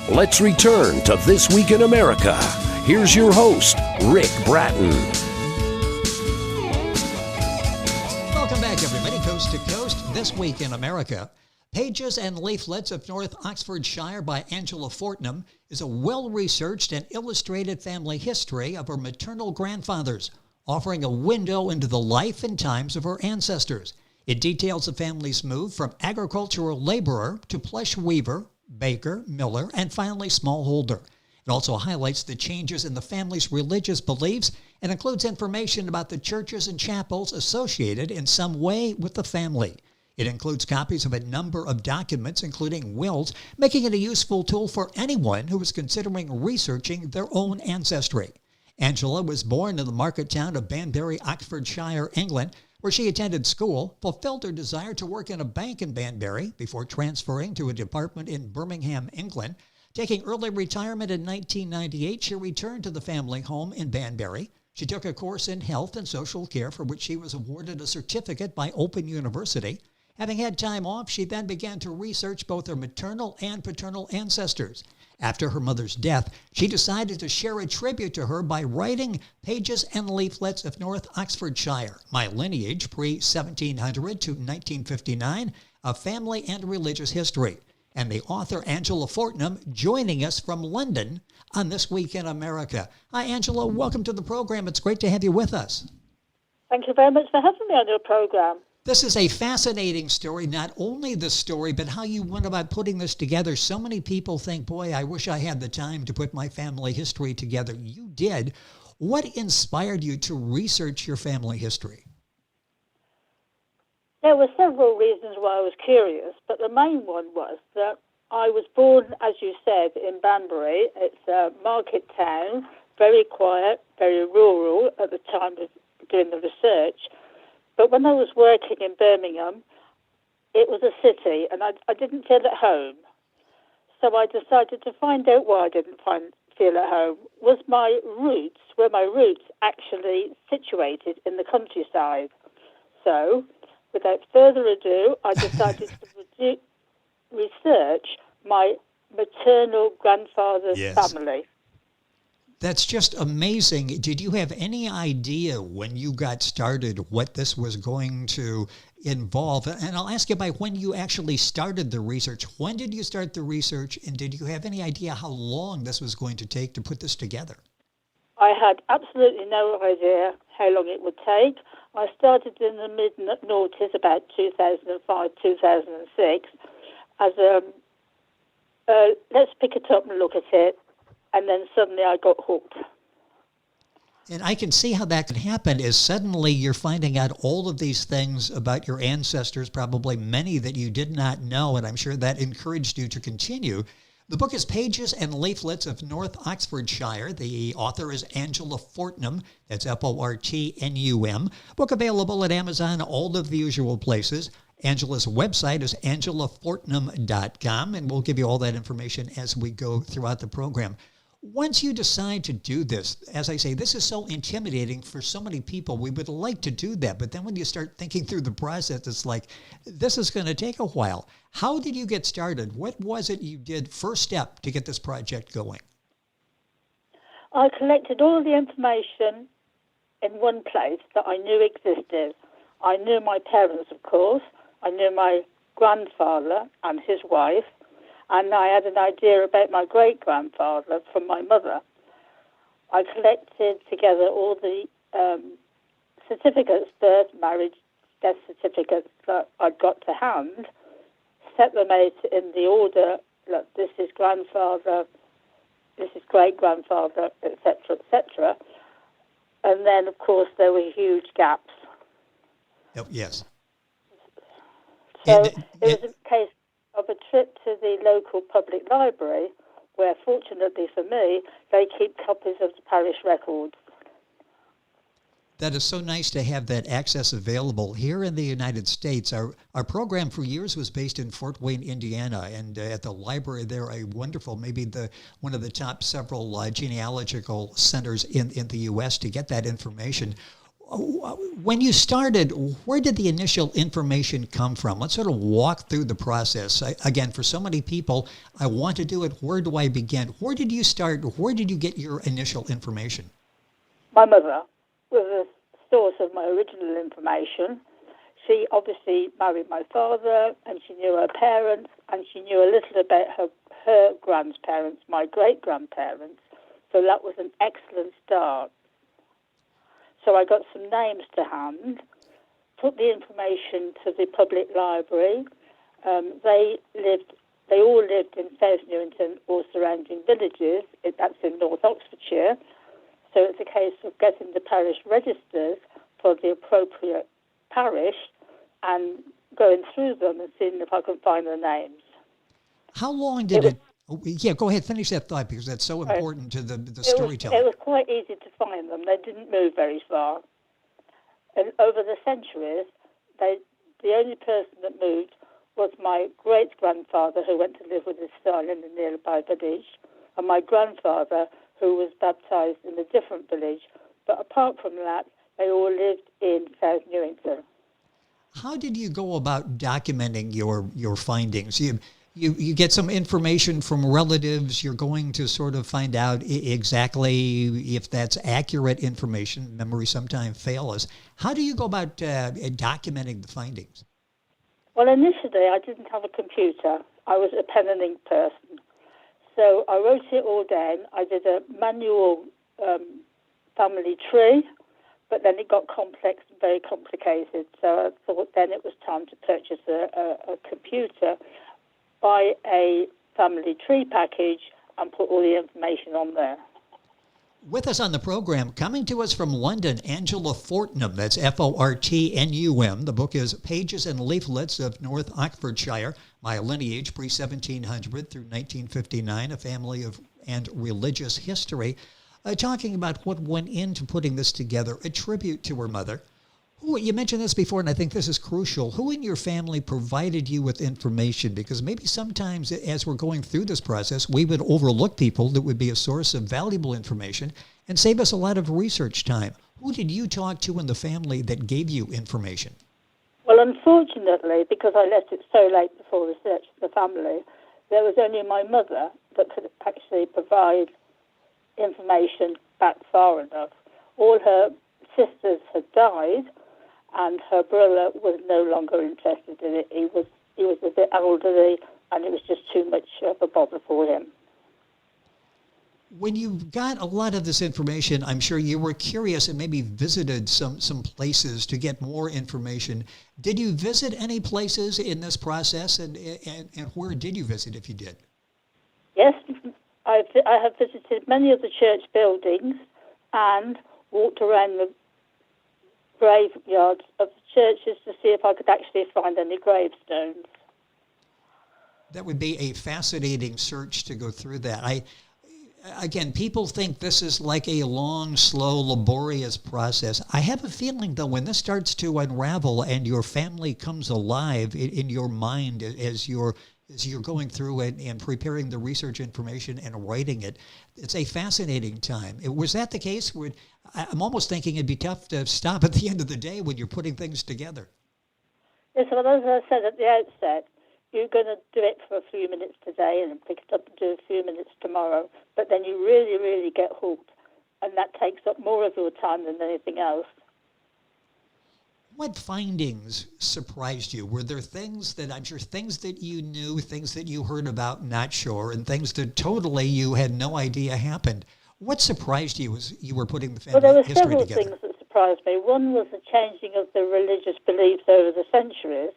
Let's return to This Week in America. Here's your host, Rick Bratton. Welcome back, everybody, coast to coast. This Week in America. Pages and Leaflets of North Oxfordshire by Angela Fortnum is a well-researched and illustrated family history of her maternal grandfathers, offering a window into the life and times of her ancestors. It details the family's move from agricultural laborer to plush weaver, baker, miller, and finally smallholder. It also highlights the changes in the family's religious beliefs and includes information about the churches and chapels associated in some way with the family. It includes copies of a number of documents, including wills, making it a useful tool for anyone who is considering researching their own ancestry. Angela was born in the market town of Banbury, Oxfordshire, England, where she attended school, fulfilled her desire to work in a bank in Banbury before transferring to a department in Birmingham, England. Taking early retirement in 1998, she returned to the family home in Banbury. She took a course in health and social care for which she was awarded a certificate by Open University. Having had time off, she then began to research both her maternal and paternal ancestors. After her mother's death, she decided to share a tribute to her by writing Pages and Leaflets of North Oxfordshire, My Lineage, PRE-1700-1959, A Family and Religious History. And the author, Angela Fortnum, joining us from London on This Week in America. Hi, Angela. Welcome to the program. It's great to have you with us. Thank you very much for having me on your program. This is a fascinating story, not only the story, but how you went about putting this together. So many people think, boy, I wish I had the time to put my family history together. You did. What inspired you to research your family history? There were several reasons why I was curious, but the main one was that I was born, as you said, in Banbury. It's a market town, very quiet, very rural at the time of doing the research. But when I was working in Birmingham, it was a city, and I didn't feel at home. So I decided to find out why I didn't feel at home. Were my roots actually situated in the countryside? So, without further ado, I decided to research my maternal grandfather's family. That's just amazing. Did you have any idea when you got started what this was going to involve? And I'll ask you by when you actually started the research. When did you start the research, and did you have any idea how long this was going to take to put this together? I had absolutely no idea how long it would take. I started in the mid-noughties, about 2005, 2006, as let's pick it up and look at it. And then suddenly I got hooked. And I can see how that can happen is suddenly you're finding out all of these things about your ancestors, probably many that you did not know, and I'm sure that encouraged you to continue. The book is Pages and Leaflets of North Oxfordshire. The author is Angela Fortnum. That's Fortnum. Book available at Amazon, all of the usual places. Angela's website is angelafortnum.com, and we'll give you all that information as we go throughout the program. Once you decide to do this, as I say, this is so intimidating for so many people. We would like to do that, but then when you start thinking through the process, it's like, this is going to take a while. How did you get started? What was it you did first step to get this project going? I collected all the information in one place that I knew existed. I knew my parents, of course. I knew my grandfather and his wife. And I had an idea about my great-grandfather from my mother. I collected together all the certificates, birth, marriage, death certificates that I'd got to hand, set them out in the order, look, this is grandfather, this is great-grandfather, etc., etc. And then, of course, there were huge gaps. Oh, yes. So it was a case of a trip to the local public library where, fortunately for me, they keep copies of the parish records. That is so nice to have that access available. Here in the United States, our program for years was based in Fort Wayne, Indiana, and at the library there, a wonderful, maybe one of the top several genealogical centers in the U.S. to get that information. When you started, where did the initial information come from? Let's sort of walk through the process. Again, for so many people, I want to do it. Where do I begin? Where did you start? Where did you get your initial information? My mother was the source of my original information. She obviously married my father, and she knew her parents, and she knew a little about her grandparents, my great-grandparents. So that was an excellent start. So I got some names to hand, took the information to the public library. They all lived in South Newington or surrounding villages. That's in North Oxfordshire. So it's a case of getting the parish registers for the appropriate parish and going through them and seeing if I can find the names. How long did it? Yeah, go ahead. Finish that thought because that's so important to the storytelling. It was quite easy to find them. They didn't move very far. And over the centuries, the only person that moved was my great-grandfather, who went to live with his son in the nearby village, and my grandfather, who was baptised in a different village. But apart from that, they all lived in South Newington. How did you go about documenting your findings? You get some information from relatives. You're going to sort of find out exactly if that's accurate information. Memory sometimes fails us. How do you go about documenting the findings? Well, initially, I didn't have a computer. I was a pen and ink person. So I wrote it all down. I did a manual family tree, but then it got complex and very complicated. So I thought then it was time to purchase a computer, buy a family tree package, and put all the information on there. With us on the program, coming to us from London, Angela Fortnum. That's Fortnum. The book is Pages and Leaflets of North Oxfordshire, My Lineage, Pre-1700 through 1959, a family of and religious history. Talking about what went into putting this together, a tribute to her mother. You mentioned this before, and I think this is crucial. Who in your family provided you with information? Because maybe sometimes as we're going through this process, we would overlook people that would be a source of valuable information and save us a lot of research time. Who did you talk to in the family that gave you information? Well, unfortunately, because I left it so late before research for the family, there was only my mother that could actually provide information back far enough. All her sisters had died, and her brother was no longer interested in it. He was a bit elderly, and it was just too much of a bother for him. When you got a lot of this information, I'm sure you were curious and maybe visited some places to get more information. Did you visit any places in this process, and where did you visit if you did? Yes, I have visited many of the church buildings and walked around the graveyards of the churches to see if I could actually find any gravestones. That would be a fascinating search to go through that. Again, people think this is like a long, slow, laborious process. I have a feeling, though, when this starts to unravel and your family comes alive in your mind as you're going through it and preparing the research information and writing it, it's a fascinating time. Was that the case? I'm almost thinking it'd be tough to stop at the end of the day when you're putting things together. Yes, well, as I said at the outset, you're going to do it for a few minutes today and then pick it up and do a few minutes tomorrow, but then you really, really get hooked, and that takes up more of your time than anything else. What findings surprised you? Were there things that you knew, things that you heard about, not sure, and things that totally you had no idea happened? What surprised you as you were putting the family history together? Well, there were several things that surprised me. One was the changing of the religious beliefs over the centuries,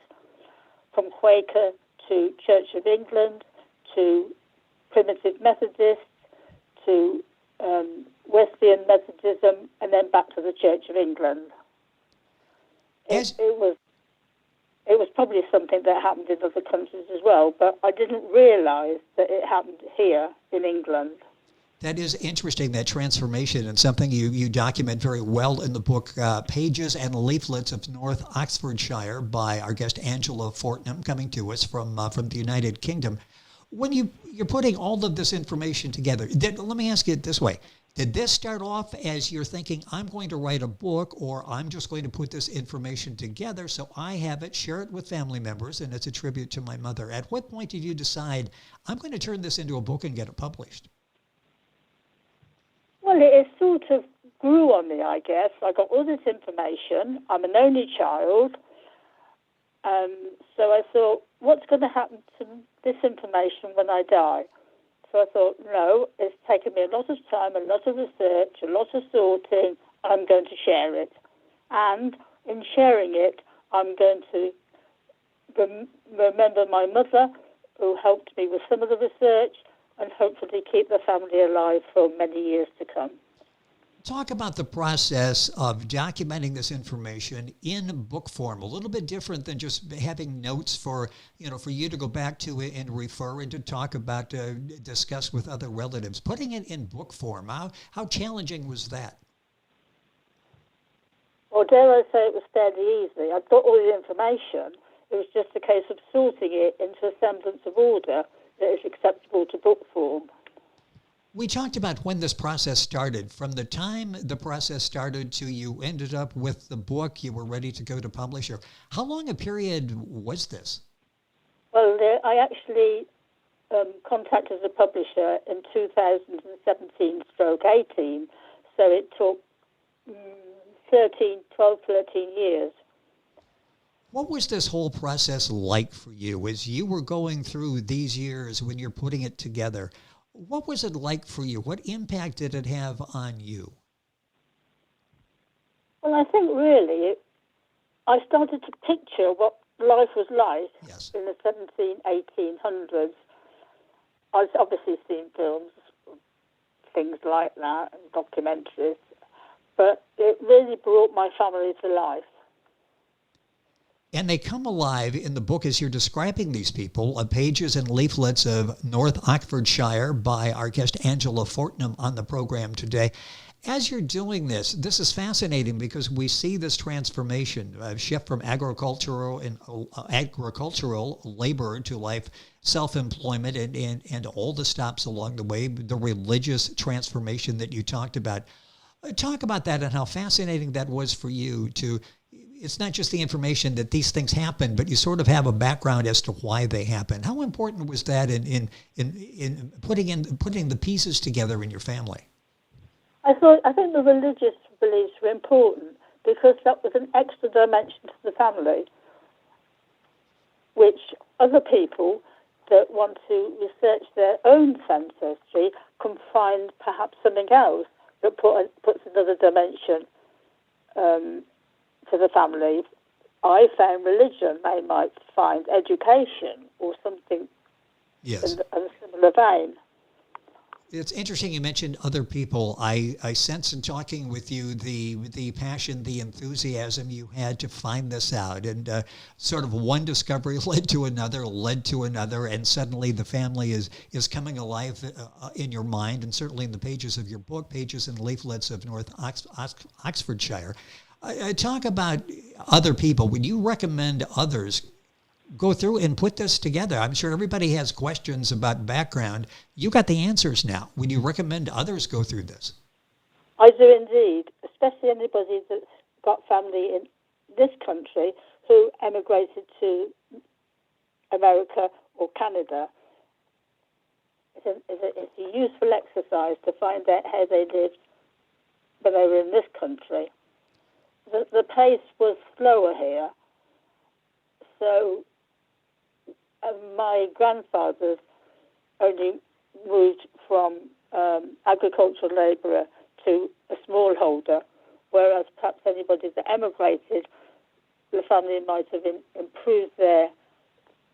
from Quaker to Church of England to Primitive Methodists to Wesleyan Methodism, and then back to the Church of England. It was probably something that happened in other countries as well, but I didn't realise that it happened here in England. That is interesting, that transformation, and something you document very well in the book, Pages and Leaflets of North Oxfordshire, by our guest Angela Fortnum, coming to us from the United Kingdom. When you're putting all of this information together, let me ask you it this way. Did this start off as you're thinking, I'm going to write a book, or I'm just going to put this information together so I have it, share it with family members, and it's a tribute to my mother? At what point did you decide, I'm going to turn this into a book and get it published? Well, it sort of grew on me, I guess. I got all this information. I'm an only child. So I thought, what's going to happen to this information when I die? So I thought, no, it's taken me a lot of time, a lot of research, a lot of sorting. I'm going to share it. And in sharing it, I'm going to remember my mother, who helped me with some of the research, and hopefully keep the family alive for many years to come. Talk about the process of documenting this information in book form. A little bit different than just having notes for you to go back to it and refer and to talk about, discuss with other relatives. Putting it in book form, how challenging was that? Well, dare I say it was fairly easy. I'd got all the information. It was just a case of sorting it into a semblance of order that is acceptable to book form. We talked about when this process started. From the time the process started to you ended up with the book, you were ready to go to publisher. How long a period was this? Well, I actually contacted the publisher in 2017-18, so it took 12, 13 years. What was this whole process like for you as you were going through these years when you're putting it together? What was it like for you? What impact did it have on you? Well, I think really I started to picture what life was like in the 1800s. I've obviously seen films, things like that, and documentaries, but it really brought my family to life. And they come alive in the book as you're describing these people, Pages and Leaflets of North Oxfordshire by our guest Angela Fortnum on the program today. As you're doing this is fascinating because we see this transformation, a shift from agricultural labor to life, self-employment, and all the stops along the way, the religious transformation that you talked about. Talk about that and how fascinating that was for you to. It's not just the information that these things happen, but you sort of have a background as to why they happen. How important was that in putting the pieces together in your family? I think the religious beliefs were important because that was an extra dimension to the family, which other people that want to research their own ancestry can find perhaps something else that puts another dimension to the family. I found religion. They might find education or something in a similar vein. It's interesting you mentioned other people. I sense in talking with you the passion, the enthusiasm you had to find this out. And sort of one discovery led to another, and suddenly the family is coming alive in your mind, and certainly in the pages of your book, Pages and Leaflets of North Oxfordshire. Talk about other people. Would you recommend others go through and put this together? I'm sure everybody has questions about background. You got the answers now. Would you recommend others go through this? I do indeed, especially anybody that's got family in this country who emigrated to America or Canada. It's a useful exercise to find out how they lived when they were in this country. The pace was slower here, so my grandfather only moved from agricultural labourer to a smallholder, whereas perhaps anybody that emigrated, the family might have improved their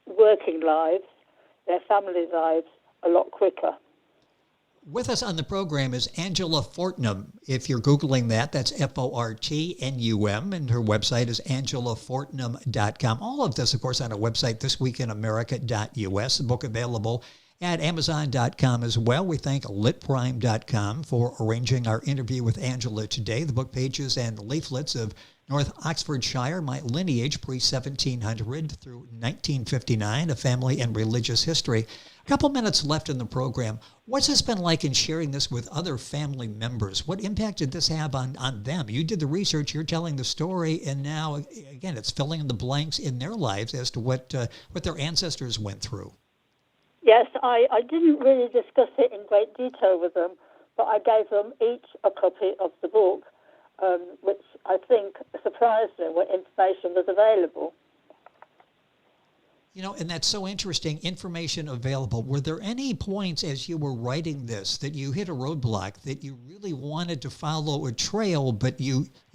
working lives, their family lives a lot quicker. With us on the program is Angela Fortnum. If you're Googling that, that's Fortnum, and her website is angelafortnum.com. All of this, of course, on our website, thisweekinamerica.us. The book available at Amazon.com as well. We thank litprime.com for arranging our interview with Angela today. The book, Pages and Leaflets of North Oxfordshire, My Lineage, Pre-1700 through 1959, A Family and Religious History. A couple minutes left in the program. What's this been like in sharing this with other family members? What impact did this have on them? You did the research, you're telling the story, and now, again, it's filling in the blanks in their lives as to what their ancestors went through. Yes, I didn't really discuss it in great detail with them, but I gave them each a copy of the book, which I think surprised them what information was available. You know, and that's so interesting, information available. Were there any points as you were writing this that you hit a roadblock, that you really wanted to follow a trail, but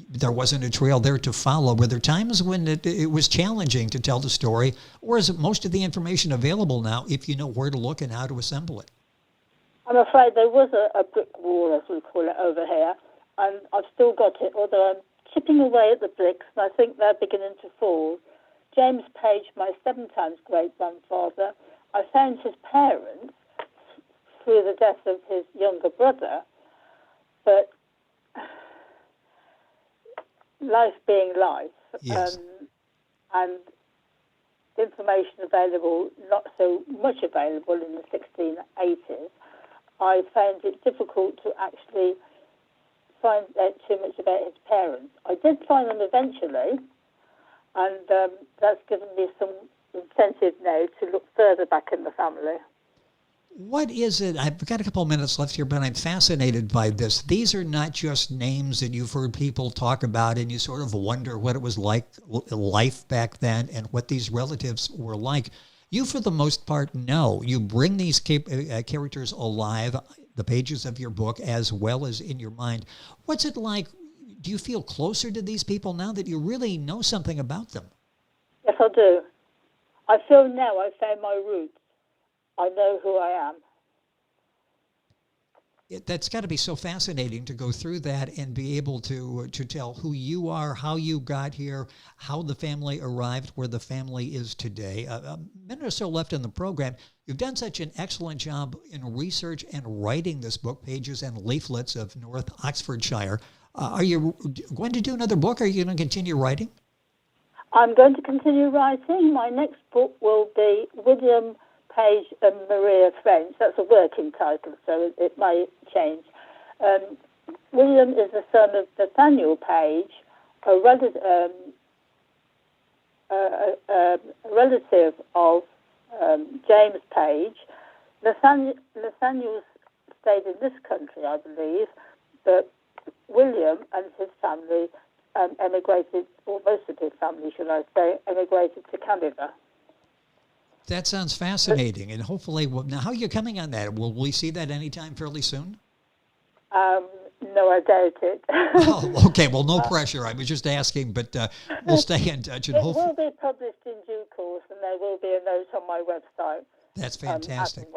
there wasn't a trail there to follow? Were there times when it was challenging to tell the story, or is it most of the information available now if you know where to look and how to assemble it? I'm afraid there was a brick wall, as we call it over here, and I've still got it, although I'm chipping away at the bricks, and I think they're beginning to fall. James Page, my 7 times great-grandfather, I found his parents through the death of his younger brother, but life being life, yes. And information available, not so much available in the 1680s, I found it difficult to actually find out too much about his parents. I did find them eventually, and that's given me some incentive now to look further back in the family. What is it? I've got a couple of minutes left here, but I'm fascinated by this. These are not just names that you've heard people talk about and you sort of wonder what it was like, life back then, and what these relatives were like. You, for the most part, know. You bring these characters alive, the pages of your book, as well as in your mind. What's it like? Do you feel closer to these people now that you really know something about them? Yes, I do. I feel now I found my roots. I know who I am. That's got to be so fascinating to go through that and be able to tell who you are, how you got here, how the family arrived where the family is today. A minute or so left in the program. You've done such an excellent job in research and writing this book, Pages and Leaflets of North Oxfordshire. Are you going to do another book? Or are you going to continue writing? I'm going to continue writing. My next book will be William Page and Maria French. That's a working title, so it may change. William is the son of Nathaniel Page, a relative of James Page. Nathaniel stayed in this country, I believe, but William and his family emigrated, or most of his family, should I say, emigrated to Canada. That sounds fascinating, and hopefully, now how are you coming on that? Will we see that anytime fairly soon? No, I doubt it. Oh, okay. Well, no pressure. I was just asking, but we'll stay in touch. And it will be published in due course, and there will be a note on my website. That's fantastic.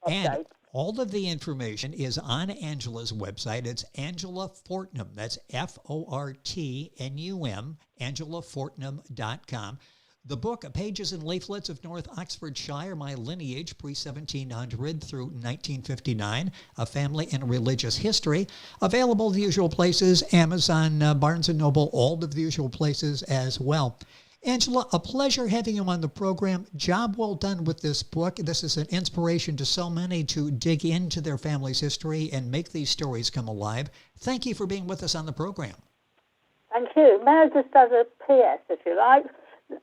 And all of the information is on Angela's website. It's Angela Fortnum. That's Fortnum, AngelaFortnum.com. The book, Pages and Leaflets of North Oxfordshire, My Lineage, Pre-1700 through 1959, A Family and Religious History, available the usual places, Amazon, Barnes & Noble, all of the usual places as well. Angela, a pleasure having you on the program. Job well done with this book. This is an inspiration to so many to dig into their family's history and make these stories come alive. Thank you for being with us on the program. Thank you. May I just add a PS, if you like?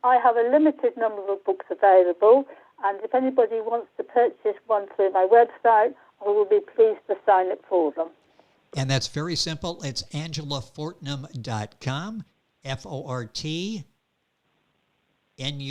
I have a limited number of books available, and if anybody wants to purchase one through my website, I will be pleased to sign it for them. And that's very simple. It's AngelaFortnum.com, Fortnum. It's Fortnum. And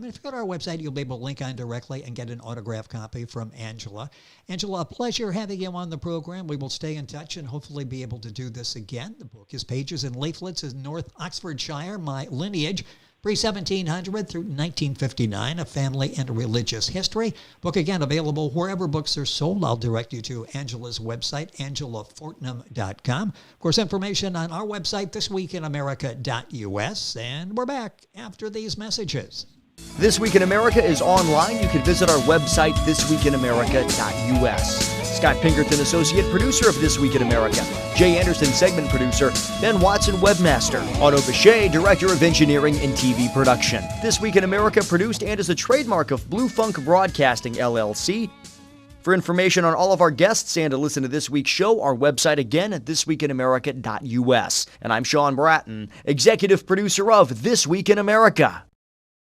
if you go to our website, you'll be able to link on directly and get an autographed copy from Angela. Angela, a pleasure having you on the program. We will stay in touch and hopefully be able to do this again. The book is Pages and Leaflets in North Oxfordshire, My Lineage, Pre-1700 through 1959, A Family and Religious History. Book, again, available wherever books are sold. I'll direct you to Angela's website, AngelaFortnum.com. Of course, information on our website, thisweekinamerica.us. And we're back after these messages. This Week in America is online. You can visit our website, thisweekinamerica.us. Scott Pinkerton, associate producer of This Week in America. Jay Anderson, segment producer. Ben Watson, webmaster. Otto Bechet, director of engineering and TV production. This Week in America produced and is a trademark of Blue Funk Broadcasting, LLC. For information on all of our guests and to listen to this week's show, our website again at thisweekinamerica.us. And I'm Sean Bratton, executive producer of This Week in America.